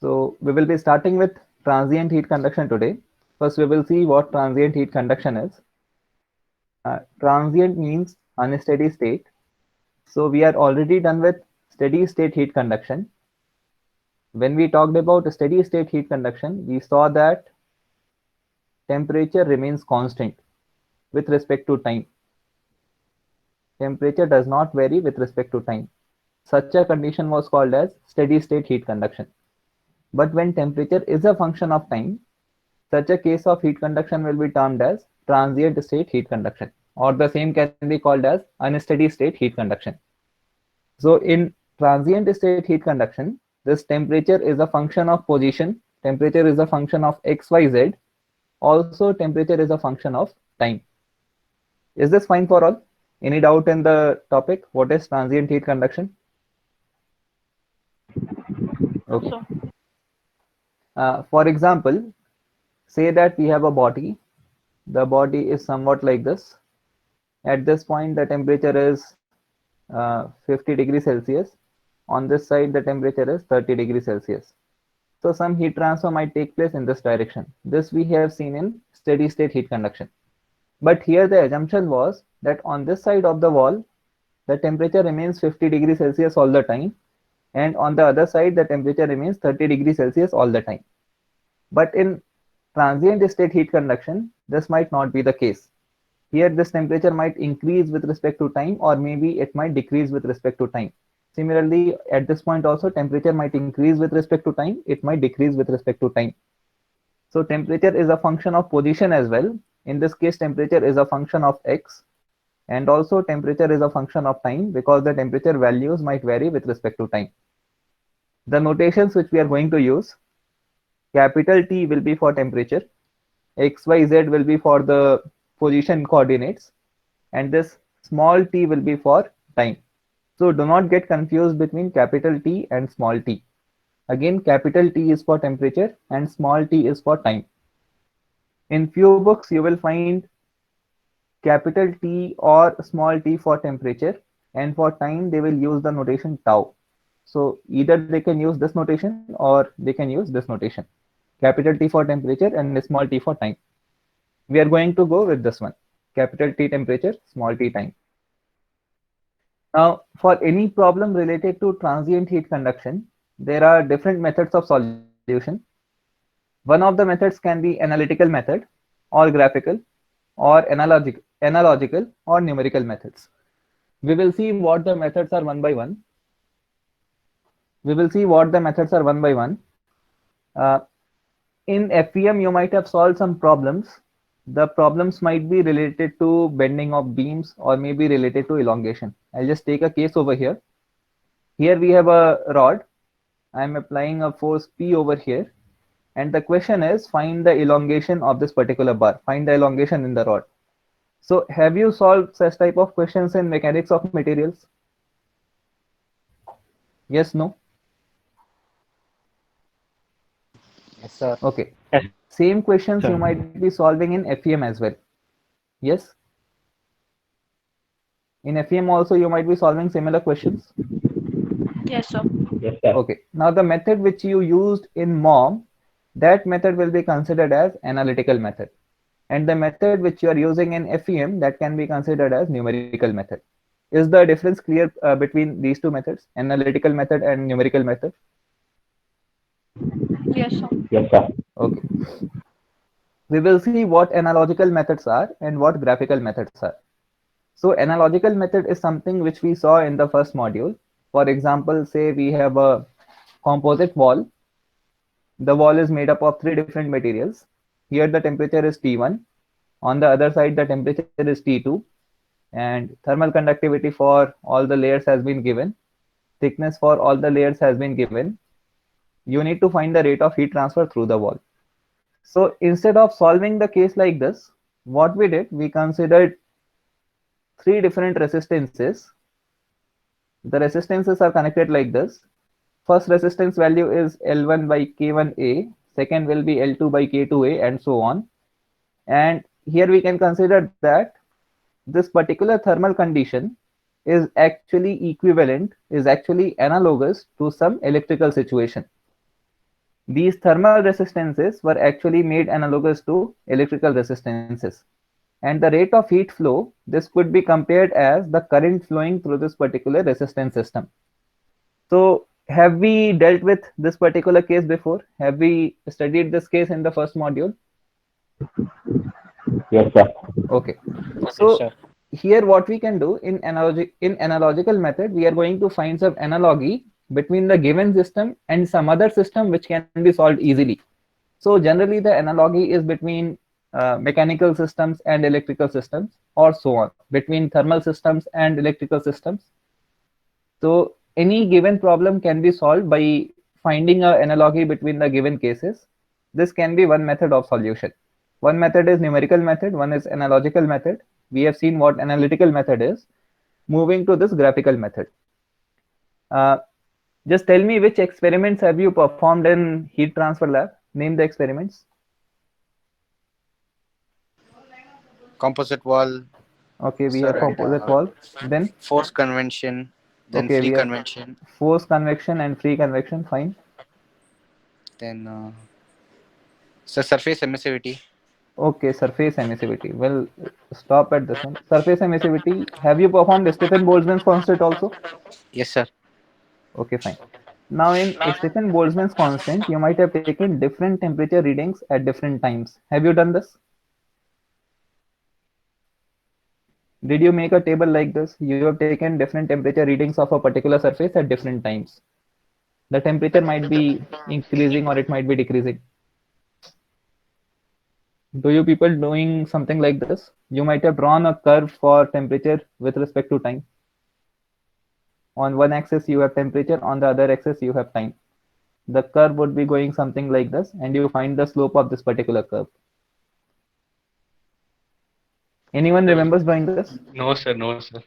So we will be starting with transient heat conduction today. First, we will see what transient heat conduction is. Transient means unsteady state. So we are already done with steady state heat conduction. When we talked about steady state heat conduction, we saw that temperature remains constant with respect to time. Temperature does not vary with respect to time. Such a condition was called as steady state heat conduction. But when temperature is a function of time, such a case of heat conduction will be termed as transient state heat conduction, or the same can be called as unsteady state heat conduction. So in transient state heat conduction, this temperature is a function of position, temperature is a function of XYZ, also temperature is a function of time. Is this fine for all? Any doubt in the topic? What is transient heat conduction? Okay. So, For example, say that we have a body. The body is somewhat like this. At this point, the temperature is 50 degrees Celsius. On this side, the temperature is 30 degrees Celsius. So some heat transfer might take place in this direction. This we have seen in steady state heat conduction. But here the assumption was that on this side of the wall, the temperature remains 50 degrees Celsius all the time. And on the other side, the temperature remains 30 degrees Celsius all the time. But in transient state heat conduction, this might not be the case. Here, this temperature might increase with respect to time, or maybe it might decrease with respect to time. Similarly, at this point also, temperature might increase with respect to time, it might decrease with respect to time. So temperature is a function of position as well. In this case, temperature is a function of x, and also temperature is a function of time because the temperature values might vary with respect to time. The notations which we are going to use, capital T will be for temperature, XYZ will be for the position coordinates, and this small t will be for time. So do not get confused between capital T and small t. Again, capital T is for temperature and small t is for time. In few books, you will find capital T or small t for temperature, and for time, they will use the notation tau. So either they can use this notation or they can use this notation. Capital T for temperature and small t for time. We are going to go with this one. Capital T temperature, small t time. Now, for any problem related to transient heat conduction, there are different methods of solution. One of the methods can be analytical method, or graphical, or analogical, or numerical methods. We will see what the methods are one by one. We will see what the methods are one by one. Uh, in FEM, you might have solved some problems. The problems might be related to bending of beams or maybe related to elongation. I'll just take a case over here. Here we have a rod. I'm applying a force P over here. And the question is find the elongation of this particular bar. Find the elongation in the rod. So have you solved such type of questions in mechanics of materials? Yes, no? Yes, sir. Okay. Yes, Same questions sir. you might be solving in FEM as well. Yes? In FEM also you might be solving similar questions. yes, sir. Yes, sir. Okay. Now the method which you used in MOM, that method will be considered as analytical method. And the method which you are using in FEM, that can be considered as numerical method. Is the difference clear between these two methods, analytical method and numerical method? Yes, sir. Yes, sir. Okay. We will see what analogical methods are and what graphical methods are. So analogical method is something which we saw in the first module. For example, say we have a composite wall. The wall is made up of three different materials. Here the temperature is T1. On the other side, the temperature is T2. And thermal conductivity for all the layers has been given. Thickness for all the layers has been given. You need to find the rate of heat transfer through the wall. So instead of solving the case like this, what we did, we considered three different resistances. The resistances are connected like this. First resistance value is L1 by K1A, second will be L2 by K2A, and so on. And here we can consider that this particular thermal condition is actually equivalent, is actually analogous to some electrical situation. These thermal resistances were actually made analogous to electrical resistances. And the rate of heat flow, this could be compared as the current flowing through this particular resistance system. So have we dealt with this particular case before? Have we studied this case in the first module? Yes, sir. Okay. Yes, So sir. here what we can do in analogical method, we are going to find some analogy between the given system and some other system which can be solved easily. So generally the analogy is between mechanical systems and electrical systems, or so on, between thermal systems and electrical systems. So any given problem can be solved by finding an analogy between the given cases. This can be one method of solution. One method is numerical method, one is analogical method. We have seen what analytical method is. Moving to this graphical method. Uh, just tell me which experiments have you performed in heat transfer lab? Name the experiments. Composite wall, Okay, we sir, have and composite wall. Then, force convention, then okay, free we have convention, force convection and free convection. Fine. then surface emissivity. Okay, surface emissivity. Well, stop at this one. Surface emissivity. Have you performed Stephen Boltzmann's constant also? Yes, sir. Okay, fine. Now, in Stephen Boltzmann's constant, you might have taken different temperature readings at different times. Have you done this? Did you make a table like this? You have taken different temperature readings of a particular surface at different times. The temperature might be increasing or it might be decreasing. Do you people doing something like this? You might have drawn a curve for temperature with respect to time. On one axis you have temperature, on the other axis you have time. The curve would be going something like this, and you find the slope of this particular curve. Anyone remembers doing this? No, sir. No, sir.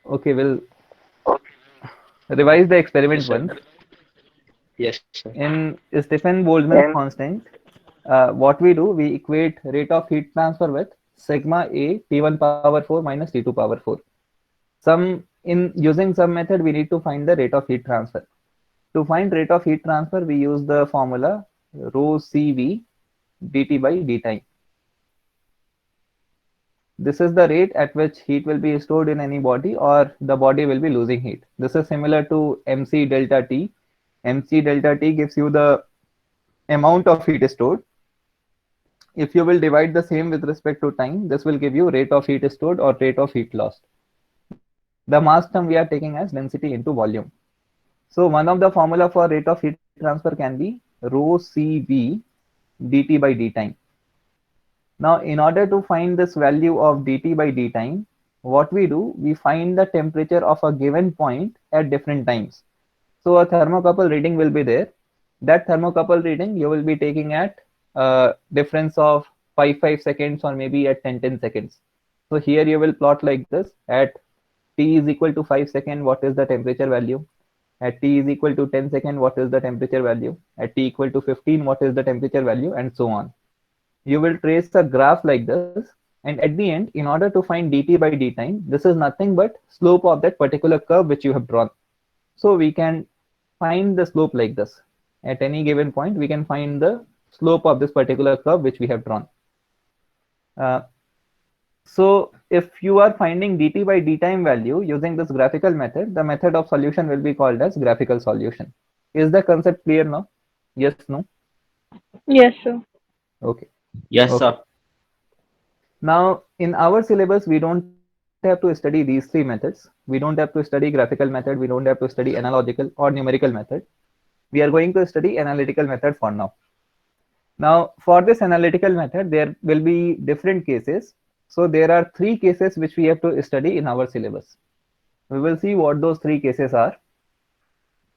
Okay, we'll revise the Yes, experiment sir. once. Yes, sir. In Stephen Boltzmann's constant, what we do, we equate rate of heat transfer with sigma A T1 power 4 minus T2 power 4. Some in using some method, we need to find the rate of heat transfer. To find rate of heat transfer, we use the formula rho Cv dt by d time. This is the rate at which heat will be stored in any body, or the body will be losing heat. This is similar to mc delta T. mc delta T gives you the amount of heat stored. If you will divide the same with respect to time, this will give you rate of heat stored or rate of heat lost. The mass term we are taking as density into volume. So one of the formula for rate of heat transfer can be rho Cv dt by d time. Now, in order to find this value of dt by d time, what we do, we find the temperature of a given point at different times. So a thermocouple reading will be there. That thermocouple reading you will be taking at a difference of 5 seconds or maybe at 10 seconds. So here you will plot like this. At t is equal to 5 seconds, what is the temperature value? At t is equal to 10 seconds, what is the temperature value? At t equal to 15, what is the temperature value? And so on. You will trace a graph like this, and at the end, in order to find dt by d time, this is nothing but slope of that particular curve which you have drawn. So we can find the slope like this. At any given point, we can find the slope of this particular curve which we have drawn. Uh, so if you are finding dt by d time value using this graphical method, the method of solution will be called as graphical solution. Is the concept clear now? Yes, no? Yes, sir. Okay. Yes, Okay. sir. Now, in our syllabus, we don't have to study these three methods. We don't have to study graphical method. We don't have to study analogical or numerical method. We are going to study analytical method for now. Now, for this analytical method, there will be different cases. So there are three cases which we have to study in our syllabus. We will see what those three cases are.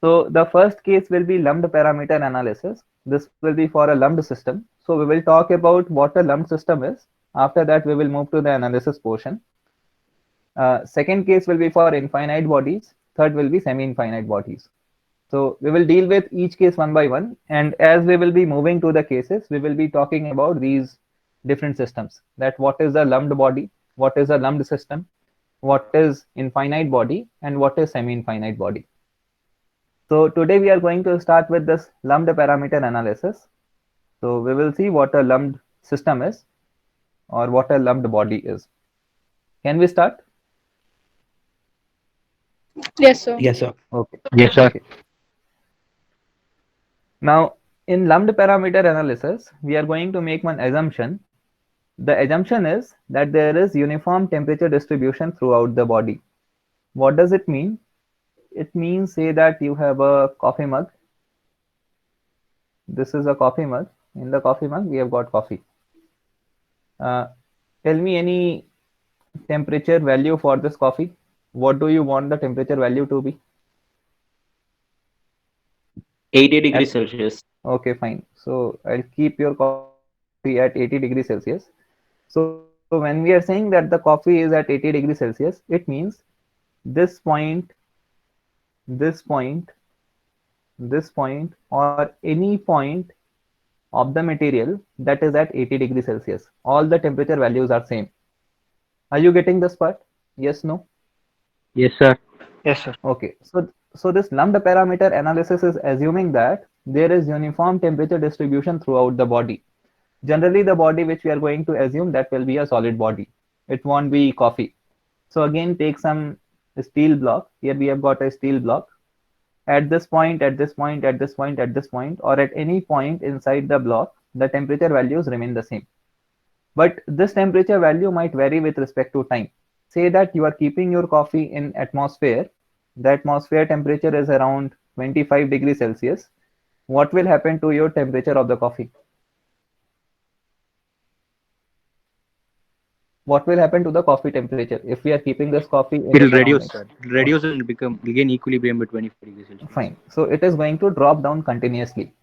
So the first case will be lumped parameter analysis. This will be for a lumped system. So we will talk about what a lumped system is. After that, we will move to the analysis portion. Second case will be for infinite bodies. Third will be semi-infinite bodies. So we will deal with each case one by one. And as we will be moving to the cases, we will be talking about these different systems. That what is a lumped body, what is a lumped system, what is infinite body, and what is semi-infinite body. So today we are going to start with this lumped parameter analysis. So we will see what a lumped system is or what a lumped body is. Can we start? Yes, sir. Yes, sir. Okay. Yes, sir. Okay. Now, in lumped parameter analysis, we are going to make one assumption. The assumption is that there is uniform temperature distribution throughout the body. What does it mean? It means, say that you have a coffee mug. This is a coffee mug. In the coffee mug, we have got coffee. Uh, Tell me any temperature value for this coffee. What do you want the temperature value to be? 80 degrees At, Celsius. okay, fine. So I'll keep your coffee at 80 degrees Celsius. So when we are saying that the coffee is at 80 degrees Celsius, it means this point, this point, this point, or any point of the material that is at 80 degrees Celsius. All the temperature values are same. Are you getting this part? Yes, no? Yes, sir. Yes, sir. Okay. So this lumped parameter analysis is assuming that there is uniform temperature distribution throughout the body. Generally, the body which we are going to assume that will be a solid body. It won't be coffee. So again, take some steel block. Here we have got a steel block. At this point, at this point, at this point, at this point, or at any point inside the block, the temperature values remain the same. But this temperature value might vary with respect to time. Say that you are keeping your coffee in atmosphere. The atmosphere temperature is around 25 degrees Celsius. What will happen to your temperature of the coffee? What will happen to the coffee temperature if we are keeping this coffee in the It'll reduce, surroundings? sir. It'll reduce and gain equilibrium at 25 degrees Celsius. Fine. So it is going to drop down continuously.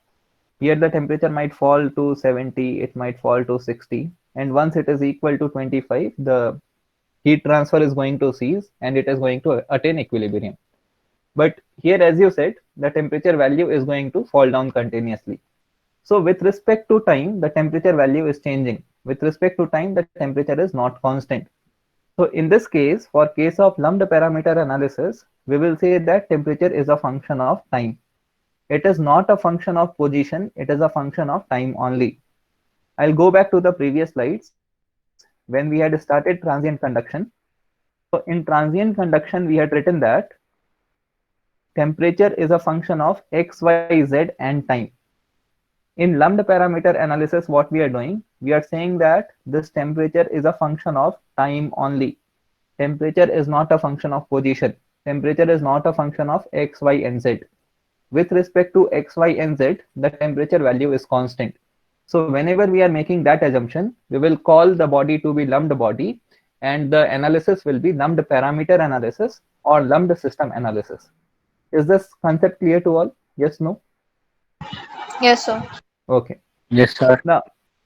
Here the temperature might fall to 70, it might fall to 60, and once it is equal to 25, the heat transfer is going to cease and it is going to attain equilibrium. But here, as you said, the temperature value is going to fall down continuously. So with respect to time, the temperature value is changing. With respect to time, the temperature is not constant. So in this case, for case of lumped parameter analysis, we will say that temperature is a function of time. It is not a function of position, it is a function of time only. I'll go back to the previous slides when we had started transient conduction. So in transient conduction, we had written that temperature is a function of x, y, z and time. In lumped parameter analysis, what we are doing, we are saying that this temperature is a function of time only. Temperature is not a function of position. Temperature is not a function of x, y and z. With respect to x, y and z, the temperature value is constant. So whenever we are making that assumption, we will call the body to be lumped body and the analysis will be lumped parameter analysis or lumped system analysis. Is this concept clear to all? Yes, no? Yes, sir. Okay. Yes, sir.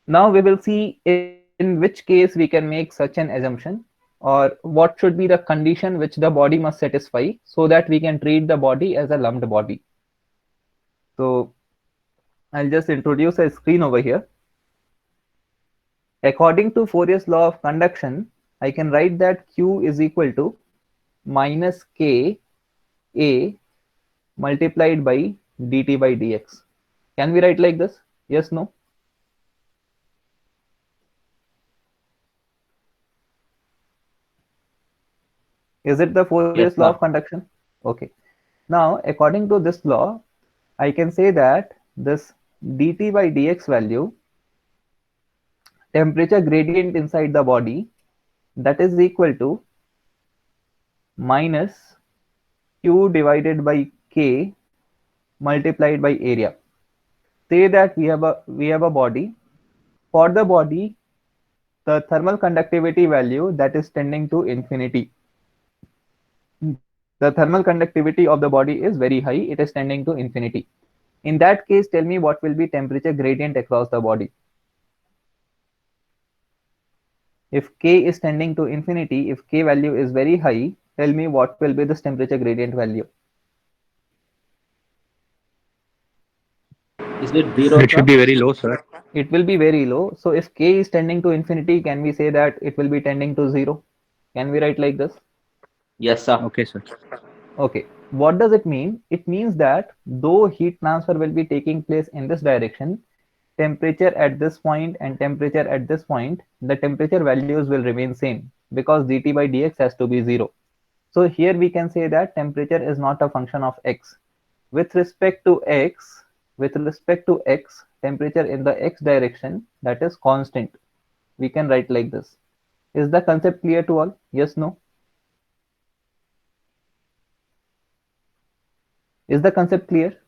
Now we will see in which case we can make such an assumption or what should be the condition which the body must satisfy so that we can treat the body as a lumped body. So I'll just introduce a screen over here. According to Fourier's law of conduction, I can write that Q is equal to minus K A multiplied by dt by dx. Can we write like this? Yes, no? Is it the Fourier's Yes, law of sir. conduction? Okay. Now, according to this law, I can say that this dt by dx value, temperature gradient inside the body, that is equal to minus Q divided by K multiplied by area. Say that we have a body. For the body, the thermal conductivity value that is tending to infinity. The thermal conductivity of the body is very high, it is tending to infinity. In that case, tell me what will be temperature gradient across the body. If K is tending to infinity, if K value is very high, tell me what will be this temperature gradient value. Is it zero, It sir? should be very low, sir. It will be very low. So if K is tending to infinity, can we say that it will be tending to 0? Can we write like this? Yes, sir. Okay, sir. Okay. What does it mean? It means that though heat transfer will be taking place in this direction, temperature at this point and temperature at this point, the temperature values will remain same because dt by dx has to be 0. So here we can say that temperature is not a function of x. With respect to x, temperature in the x direction, that is constant. We can write like this. Is the concept clear to all? Yes, no? Is the concept clear?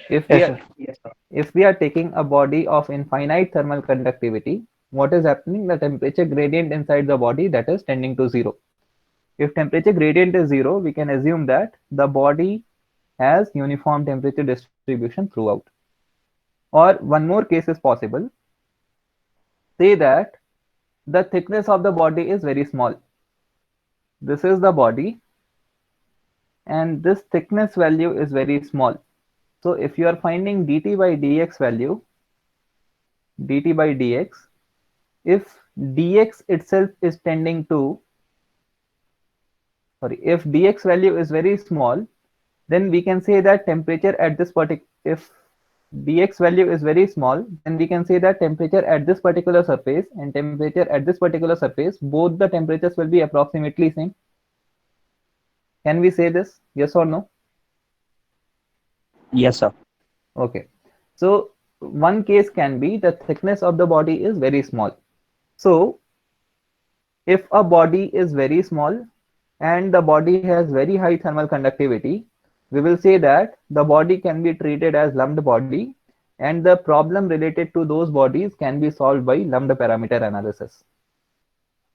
If we Yes, are sir. if we are taking a body of infinite thermal conductivity, what is happening? The temperature gradient inside the body that is tending to 0. If temperature gradient is 0, we can assume that the body has uniform temperature distribution throughout. Or one more case is possible. Say that the thickness of the body is very small. This is the body and this thickness value is very small. So if you are finding dt by dx value, dt by dx, if dx itself is tending to, if dx value is very small, then we can say that temperature at this particular, if dx value is very small, then we can say that temperature at this particular surface and temperature at this particular surface, both the temperatures will be approximately same. Can we say this? Yes or no? Yes, sir. Okay. So one case can be the thickness of the body is very small. So if a body is very small and the body has very high thermal conductivity, we will say that the body can be treated as lumped body and the problem related to those bodies can be solved by lumped parameter analysis.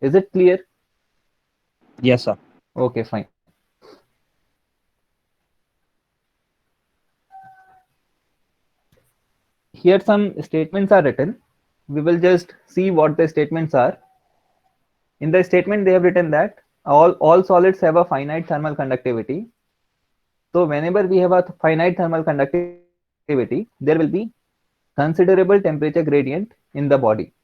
Is it clear? Yes, sir. Okay, fine. Here some statements are written. We will just see what the statements are. In the statement, they have written that all solids have a finite thermal conductivity. So whenever we have a finite thermal conductivity, there will be considerable temperature gradient in the body.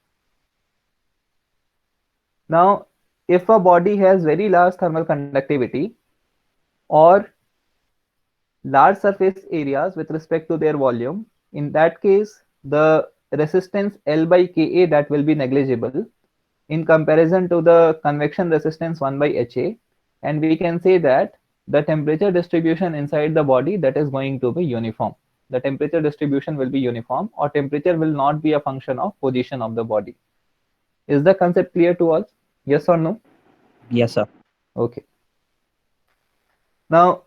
Now, if a body has very large thermal conductivity or large surface areas with respect to their volume, in that case, the resistance L by Ka that will be negligible in comparison to the convection resistance 1 by Ha, and we can say that the temperature distribution inside the body that is going to be uniform. The temperature distribution will be uniform or temperature will not be a function of position of the body. Is the concept clear to all? Yes or no? Yes, sir. Okay. Now,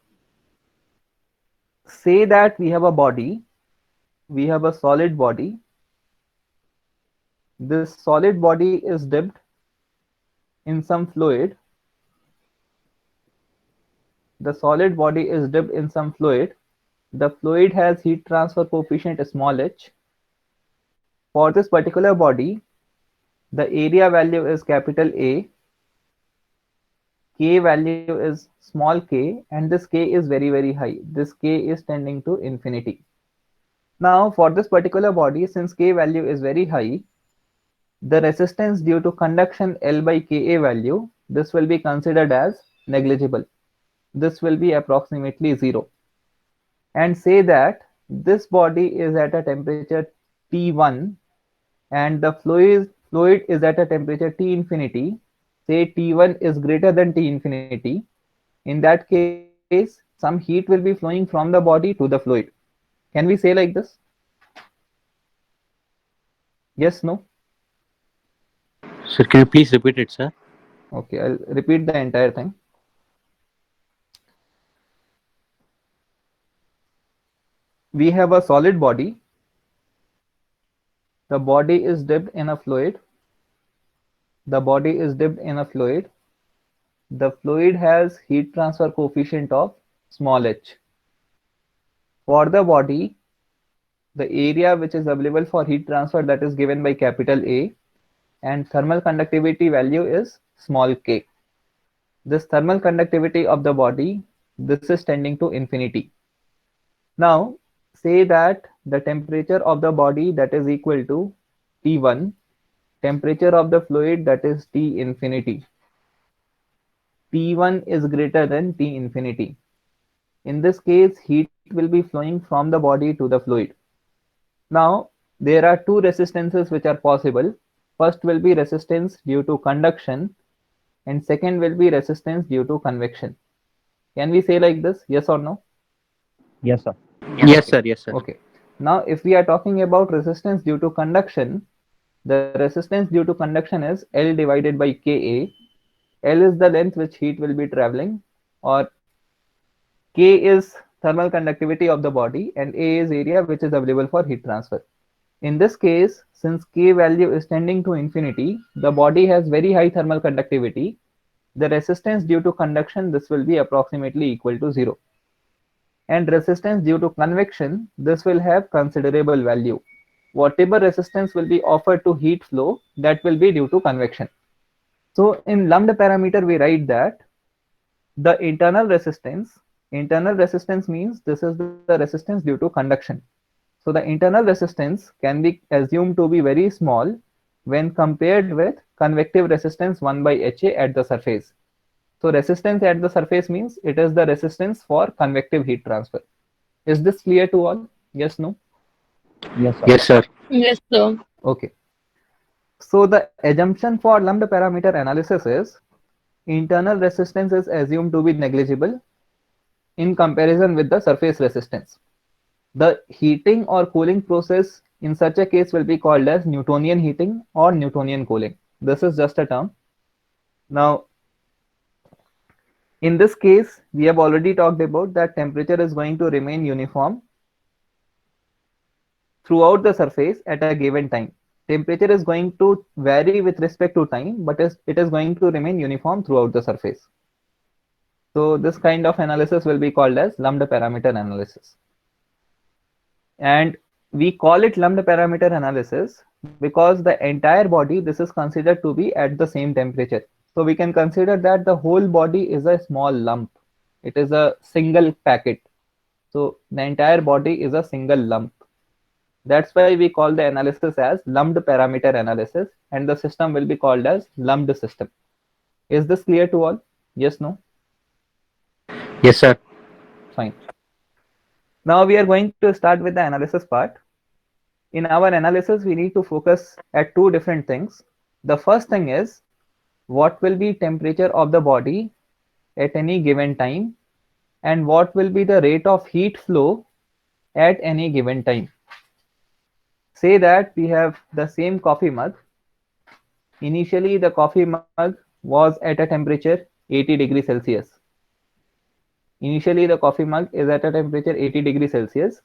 say that we have a body, we have a solid body. This solid body is dipped in some fluid. The solid body is dipped in some fluid. The fluid has heat transfer coefficient small h. For this particular body, the area value is capital A, K value is small k, and this K is very high. This K is tending to infinity. Now, for this particular body, since K value is very high, the resistance due to conduction L by Ka value, this will be considered as negligible. This will be approximately 0. And say that this body is at a temperature T1 and the fluid is at a temperature T infinity. Say T1 is greater than T infinity. In that case, some heat will be flowing from the body to the fluid. Can we say like this? Yes, no? Sir, can you please repeat it, sir? Okay, I'll repeat the entire thing. We have a solid body. The body is dipped in a fluid. The body is dipped in a fluid. The fluid has heat transfer coefficient of small h. For the body, the area which is available for heat transfer that is given by capital A and thermal conductivity value is small k. This thermal conductivity of the body, this is tending to infinity. Now, say that the temperature of the body that is equal to T1, temperature of the fluid that is T infinity. T1 is greater than T infinity. In this case, heat will be flowing from the body to the fluid. Now, there are two resistances which are possible. First will be resistance due to conduction, and second will be resistance due to convection. Can we say like this? Yes or no? Yes, sir. Yes, sir. Yes, sir. Okay. Now, if we are talking about resistance due to conduction, the resistance due to conduction is L divided by Ka. L is the length which heat will be traveling, or K is thermal conductivity of the body, and A is area which is available for heat transfer. In this case, since K value is tending to infinity, the body has very high thermal conductivity. The resistance due to conduction, this will be approximately equal to 0. And resistance due to convection, this will have considerable value. Whatever resistance will be offered to heat flow, that will be due to convection. So in lumped parameter, we write that the internal resistance means this is the resistance due to conduction. So the internal resistance can be assumed to be very small when compared with convective resistance 1 by HA at the surface. So resistance at the surface means it is the resistance for convective heat transfer. Is this clear to all? Yes, no? Yes, sir. Yes, sir. Yes, sir. Okay. So the assumption for lumped parameter analysis is internal resistance is assumed to be negligible in comparison with the surface resistance. The heating or cooling process in such a case will be called as Newtonian heating or Newtonian cooling. This is just a term. Now, in this case, we have already talked about that temperature is going to remain uniform throughout the surface at a given time. Temperature is going to vary with respect to time, but it is going to remain uniform throughout the surface. So this kind of analysis will be called as lumped parameter analysis. And we call it lumped parameter analysis because the entire body, this is considered to be at the same temperature. So we can consider that the whole body is a small lump. It is a single packet. So the entire body is a single lump. That's why we call the analysis as lumped parameter analysis, and the system will be called as lumped system. Is this clear to all? Yes, no? Yes, sir. Fine. Now we are going to start with the analysis part. In our analysis, we need to focus at two different things. The first thing is what will be temperature of the body at any given time, and what will be the rate of heat flow at any given time. Say that we have the same coffee mug. Initially, the coffee mug was at a temperature 80 degrees Celsius. Initially, the coffee mug is at a temperature 80 degrees Celsius.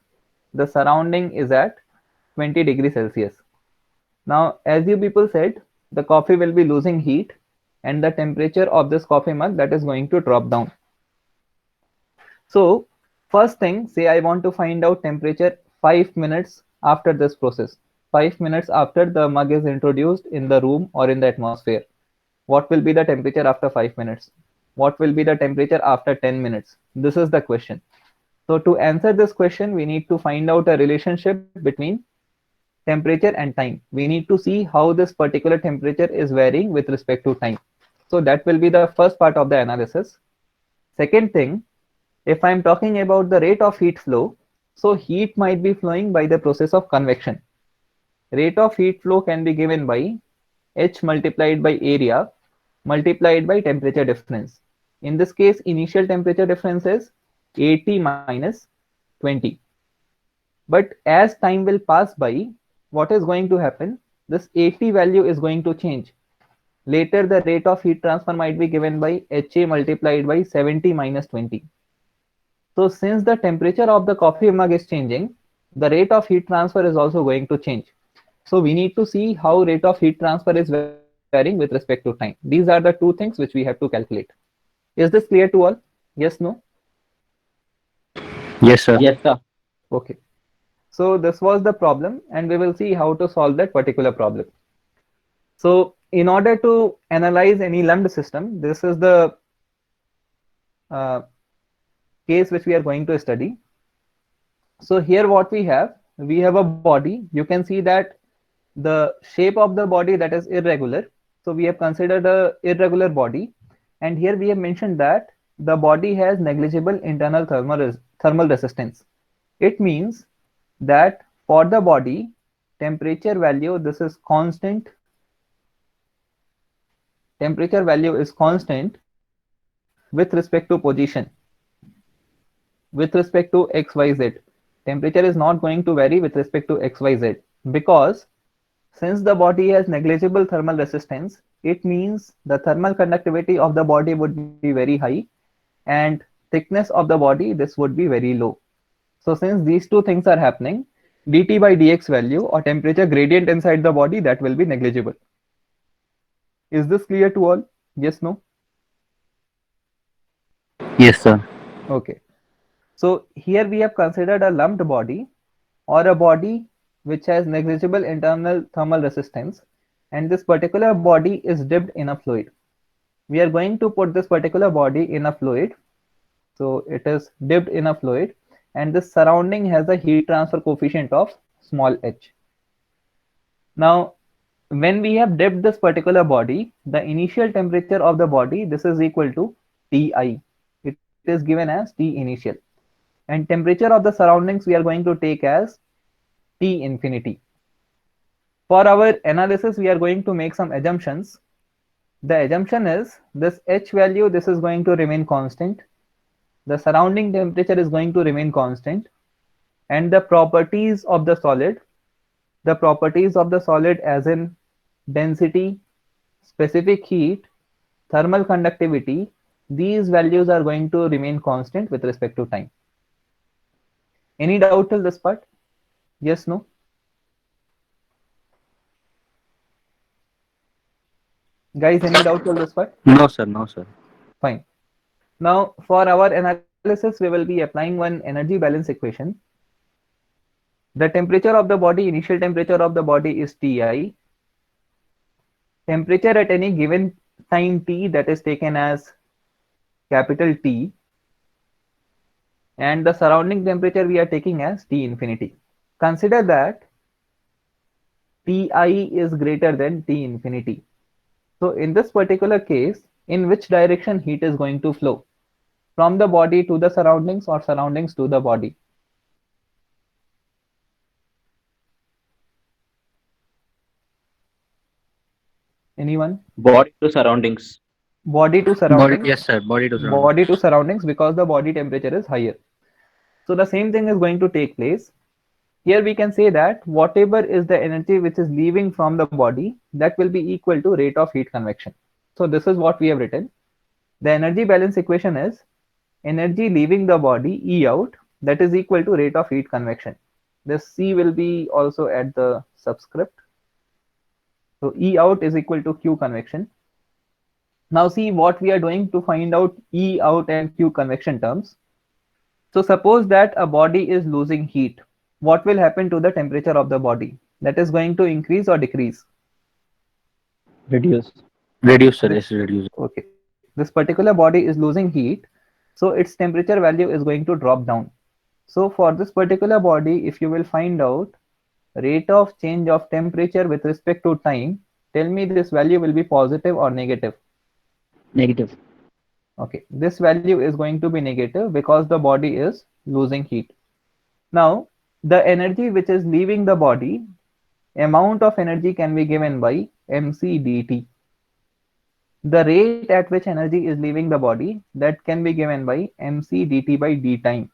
The surrounding is at 20 degrees Celsius. Now, as you people said, the coffee will be losing heat and the temperature of this coffee mug that is going to drop down. So, first thing, say I want to find out temperature 5 minutes after this process. 5 minutes after the mug is introduced in the room or in the atmosphere. What will be the temperature after 5 minutes? What will be the temperature after 10 minutes? This is the question. So to answer this question, we need to find out a relationship between temperature and time. We need to see how this particular temperature is varying with respect to time. So that will be the first part of the analysis. Second thing, if I'm talking about the rate of heat flow, so heat might be flowing by the process of convection. Rate of heat flow can be given by H multiplied by area multiplied by temperature difference. In this case, initial temperature difference is 80 minus 20. But as time will pass by, what is going to happen? This 80 value is going to change. Later, the rate of heat transfer might be given by HA multiplied by 70 minus 20. So since the temperature of the coffee mug is changing, the rate of heat transfer is also going to change. So we need to see how rate of heat transfer is varying with respect to time. These are the two things which we have to calculate. Is this clear to all? Yes, no? Yes, sir. Yes, sir. Okay. So this was the problem, and we will see how to solve that particular problem. So in order to analyze any lumped system, this is the case which we are going to study. So here what we have a body. You can see that the shape of the body that is irregular. So we have considered a irregular body, and here we have mentioned that the body has negligible internal thermal resistance. It means that for the body, temperature value, this is constant. Temperature value is constant with respect to position, with respect to XYZ. Temperature is not going to vary with respect to XYZ, because since the body has negligible thermal resistance, it means the thermal conductivity of the body would be very high, and thickness of the body, this would be very low. So since these two things are happening, dT by dx value or temperature gradient inside the body, that will be negligible. Is this clear to all? Yes, no? Yes, sir. Okay. So here we have considered a lumped body or a body which has negligible internal thermal resistance, and this particular body is dipped in a fluid. We are going to put this particular body in a fluid. So it is dipped in a fluid, and this surrounding has a heat transfer coefficient of small h. Now, when we have dipped this particular body, the initial temperature of the body, this is equal to Ti. It is given as T initial. And temperature of the surroundings we are going to take as T infinity. For our analysis, we are going to make some assumptions. The assumption is this H value, this is going to remain constant. The surrounding temperature is going to remain constant. And the properties of the solid as in density, specific heat, thermal conductivity, these values are going to remain constant with respect to time. Any doubt till this part? Yes, no? Guys, any doubt till this part? No, sir. No, sir. Fine. Now, for our analysis, we will be applying one energy balance equation. The temperature of the body, initial temperature of the body is Ti. Temperature at any given time t, that is taken as capital T. And the surrounding temperature we are taking as T infinity. Consider that Ti is greater than T infinity. So in this particular case, in which direction heat is going to flow? From the body to the surroundings or surroundings to the body? Anyone? Body to surroundings. Body to Body. surroundings. Yes, sir. Body to surroundings. Body to surroundings, because the body temperature is higher. So the same thing is going to take place. Here we can say that whatever is the energy which is leaving from the body, that will be equal to rate of heat convection. So this is what we have written. The energy balance equation is energy leaving the body, E out, that is equal to rate of heat convection. This C will be also at the subscript. So E out is equal to Q convection. Now see what we are doing to find out E out and Q convection terms. So suppose that a body is losing heat. What will happen to the temperature of the body? That is going to increase or decrease? Reduce. Reduce, sir. Yes, reduce. Okay. This particular body is losing heat, so its temperature value is going to drop down. So for this particular body, if you will find out rate of change of temperature with respect to time, tell me this value will be positive or negative? Negative. Okay, this value is going to be negative because the body is losing heat. Now, the energy which is leaving the body, amount of energy can be given by mc dt. The rate at which energy is leaving the body, that can be given by mc dt by d time.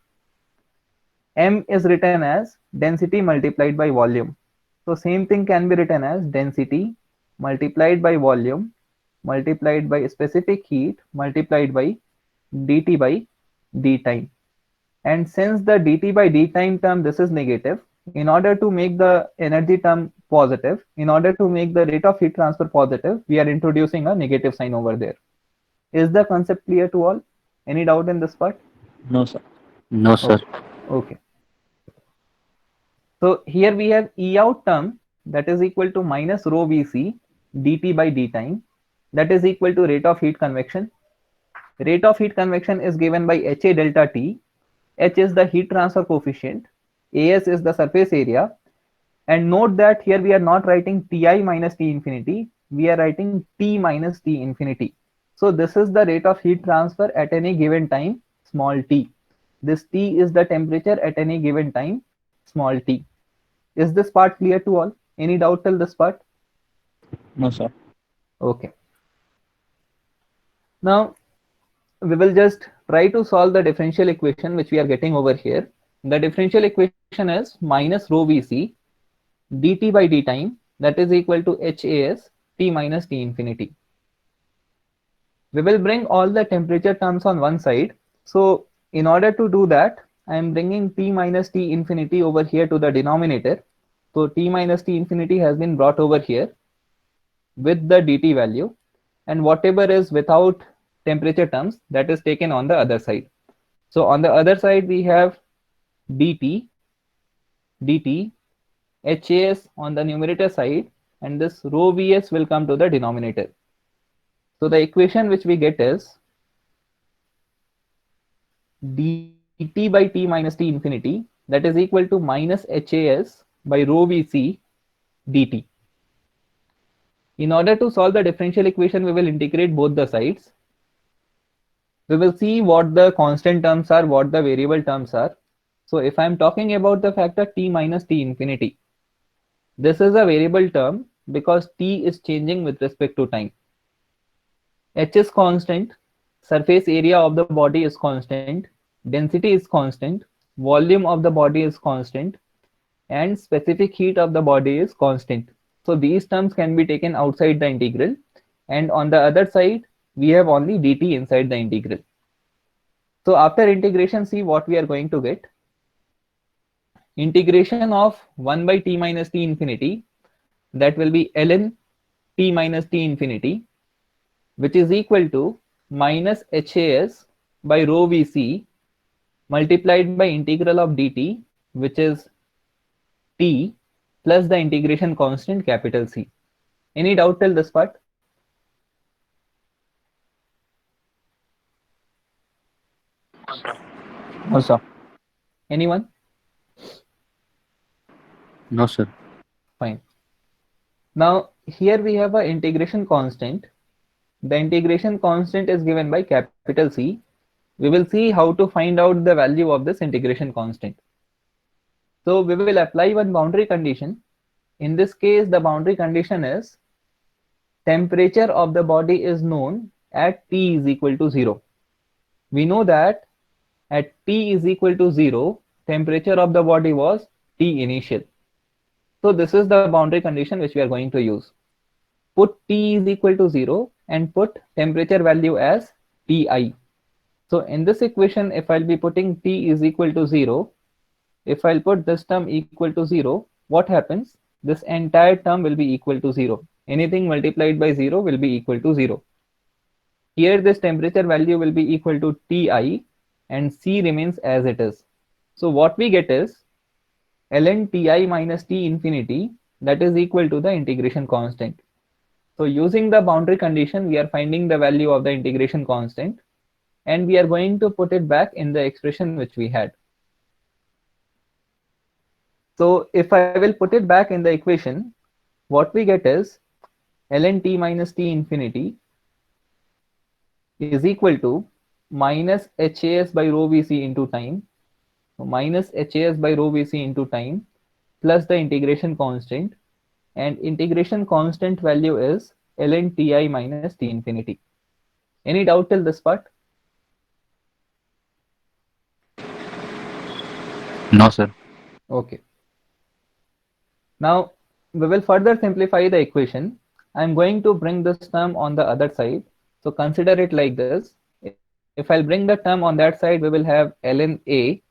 M is written as density multiplied by volume. So same thing can be written as density multiplied by volume multiplied by specific heat multiplied by dt by d time. And since the dt by d time term, this is negative, in order to make the energy term positive, in order to make the rate of heat transfer positive, we are introducing a negative sign over there. Is the concept clear to all? Any doubt in this part? No, sir. No, sir. Okay. So here we have E out term, that is equal to minus rho Vc dt by d time, that is equal to rate of heat convection. Rate of heat convection is given by HA delta T. H is the heat transfer coefficient, As is the surface area, and note that here we are not writing Ti minus T infinity, we are writing T minus T infinity. So this is the rate of heat transfer at any given time, small t. This T is the temperature at any given time, small t. Is this part clear to all? Any doubt till this part? No, sir. Okay. Now we will just try to solve the differential equation which we are getting over here. The differential equation is minus rho Vc dt by d time, that is equal to HAS T minus T infinity. We will bring all the temperature terms on one side. So in order to do that, I am bringing T minus T infinity over here to the denominator. So T minus T infinity has been brought over here with the dt value, and whatever is without temperature terms, that is taken on the other side. So on the other side we have dt, HAS on the numerator side, and this rho Vs will come to the denominator. So the equation which we get is dt by T minus T infinity, that is equal to minus HAS by rho Vc dt. In order to solve the differential equation, we will integrate both the sides. We will see what the constant terms are, what the variable terms are. So if I am talking about the factor T minus T infinity, this is a variable term because T is changing with respect to time. H is constant, surface area of the body is constant, density is constant, volume of the body is constant, and specific heat of the body is constant. So these terms can be taken outside the integral, and on the other side we have only dt inside the integral. So after integration, see what we are going to get. Integration of 1 by T minus T infinity, that will be ln T minus T infinity, which is equal to minus HAS by rho Vc multiplied by integral of dt, which is T, plus the integration constant capital C. Any doubt till this part? No, sir. Anyone? No, sir. Fine. Now here we have an integration constant. The integration constant is given by capital C. We will see how to find out the value of this integration constant. So we will apply one boundary condition. In this case, the boundary condition is temperature of the body is known at T is equal to 0. We know that at T is equal to 0, temperature of the body was T initial. So this is the boundary condition which we are going to use. Put T is equal to 0 and put temperature value as Ti. So in this equation, if I'll be putting T is equal to 0, if I'll put this term equal to 0, what happens? This entire term will be equal to 0. Anything multiplied by 0 will be equal to 0. Here this temperature value will be equal to Ti and C remains as it is. So what we get is ln Ti minus T infinity, that is equal to the integration constant. So using the boundary condition, we are finding the value of the integration constant, and we are going to put it back in the expression which we had. So if I will put it back in the equation, what we get is ln T minus T infinity is equal to minus HAS by rho Vc into time, so minus HAS by rho Vc into time plus the integration constant, and integration constant value is ln Ti minus T infinity. Any doubt till this part? No, sir. Okay. Now we will further simplify the equation. I'm going to bring this term on the other side. So consider it like this. If I'll bring the term on that side, we will have ln A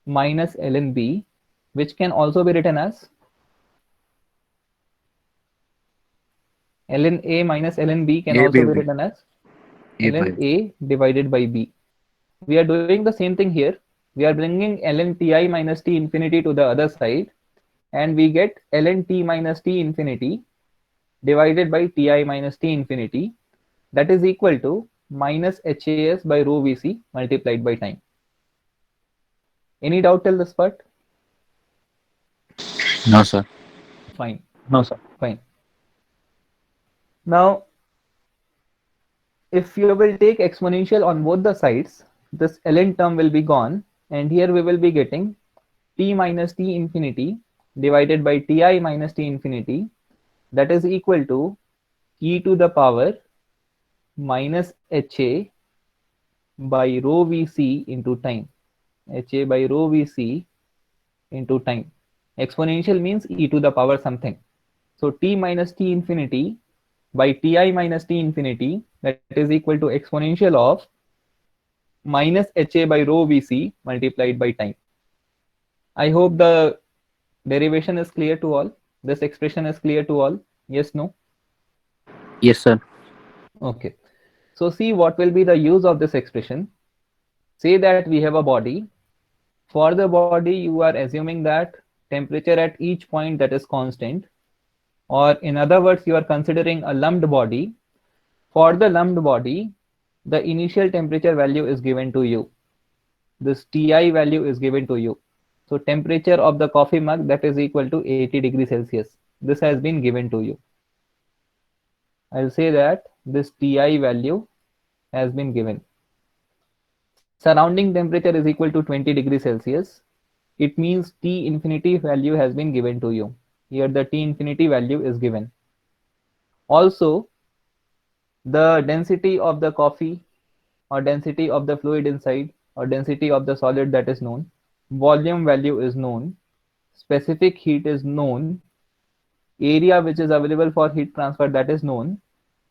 minus ln B, which can also be written as ln A minus ln B can A also by be B. written as A by ln A divided by B. We are doing the same thing here. We are bringing ln Ti minus T infinity to the other side, and we get ln T minus T infinity divided by Ti minus T infinity, that is equal to minus HAS by rho Vc multiplied by time. Any doubt till this part? No, sir. Fine. No, sir. Fine. Now if you will take exponential on both the sides, this ln term will be gone, and here we will be getting t minus t infinity divided by ti minus t infinity, that is equal to e to the power minus ha by rho vc into time. Ha by rho vc into time. Exponential means e to the power something. So t minus t infinity by ti minus t infinity, that is equal to exponential of minus ha by rho vc multiplied by time. I hope the derivation is clear to all. This expression is clear to all. Yes, no? Yes, sir. Okay. So see what will be the use of this expression. Say that we have a body. For the body, you are assuming that temperature at each point that is constant, or in other words, you are considering a lumped body. For the lumped body, the initial temperature value is given to you. This Ti value is given to you. So temperature of the coffee mug, that is equal to 80 degrees Celsius. This has been given to you. I'll say that this Ti value has been given. Surrounding temperature is equal to 20 degrees Celsius. It means T infinity value has been given to you. Here the T infinity value is given. Also, the density of the coffee, or density of the fluid inside, or density of the solid, that is known. Volume value is known. Specific heat is known. Area which is available for heat transfer, that is known.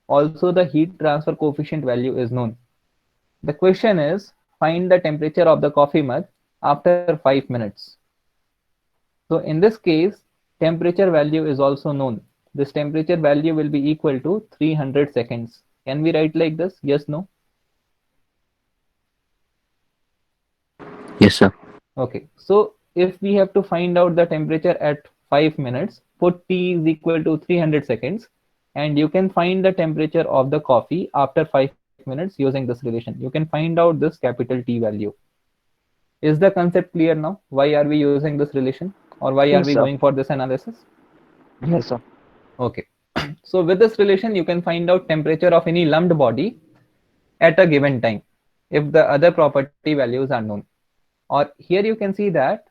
Also, the heat transfer coefficient value is known. The question is, find the temperature of the coffee mug after 5 minutes. So in this case, temperature value is also known. This temperature value will be equal to 300 seconds. Can we write like this? Yes, no? Yes, sir. Okay. So if we have to find out the temperature at 5 minutes, put T is equal to 300 seconds, and you can find the temperature of the coffee after 5 minutes using this relation. You can find out this capital T value. Is the concept clear now? Why are we using this relation, or why are Yes, we sir. going for this analysis? Yes, sir. Okay. So with this relation, you can find out temperature of any lumped body at a given time if the other property values are known. Or here you can see that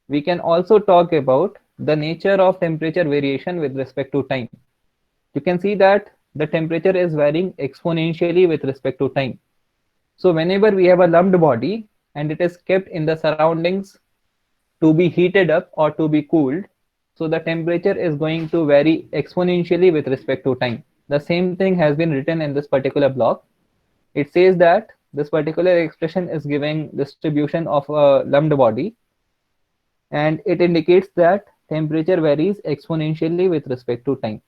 we can also talk about the nature of temperature variation with respect to time. You can see that the temperature is varying exponentially with respect to time. So whenever we have a lumped body and it is kept in the surroundings to be heated up or to be cooled, so the temperature is going to vary exponentially with respect to time. The same thing has been written in this particular block. It says that this particular expression is giving distribution of a lumped body, and it indicates that temperature varies exponentially with respect to time.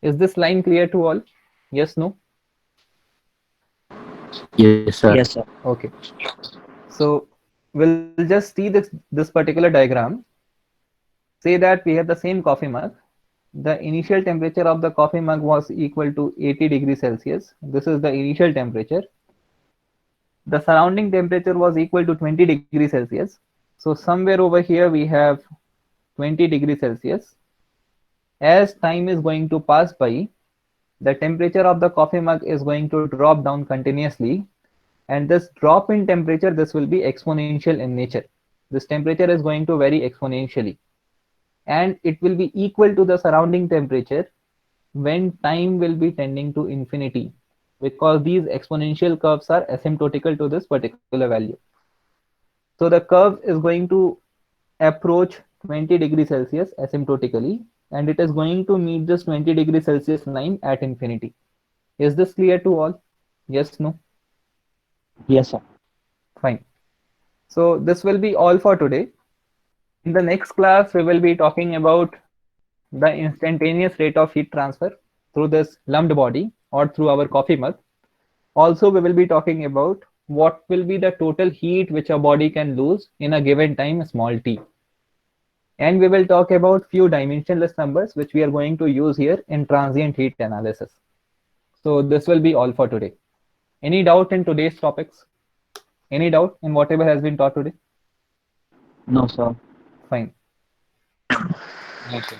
Is this line clear to all? Yes, no? Yes, sir. Yes, sir. Okay. So we'll just see this particular diagram. Say that we have the same coffee mug. The initial temperature of the coffee mug was equal to 80 degrees Celsius. This is the initial temperature. The surrounding temperature was equal to 20 degrees Celsius. So somewhere over here we have 20 degrees Celsius. As time is going to pass by, the temperature of the coffee mug is going to drop down continuously, and this drop in temperature, this will be exponential in nature. This temperature is going to vary exponentially, and it will be equal to the surrounding temperature when time will be tending to infinity, because these exponential curves are asymptotical to this particular value. So the curve is going to approach 20 degrees Celsius asymptotically, and it is going to meet this 20 degrees Celsius line at infinity. Is this clear to all? Yes, no? Yes, sir. Fine. So this will be all for today. In the next class, we will be talking about the instantaneous rate of heat transfer through this lumped body or through our coffee mug. Also, we will be talking about what will be the total heat which a body can lose in a given time, small t. And we will talk about few dimensionless numbers which we are going to use here in transient heat analysis. So this will be all for today. Any doubt in today's topics? Any doubt in whatever has been taught today? No, sir. Fine. Okay.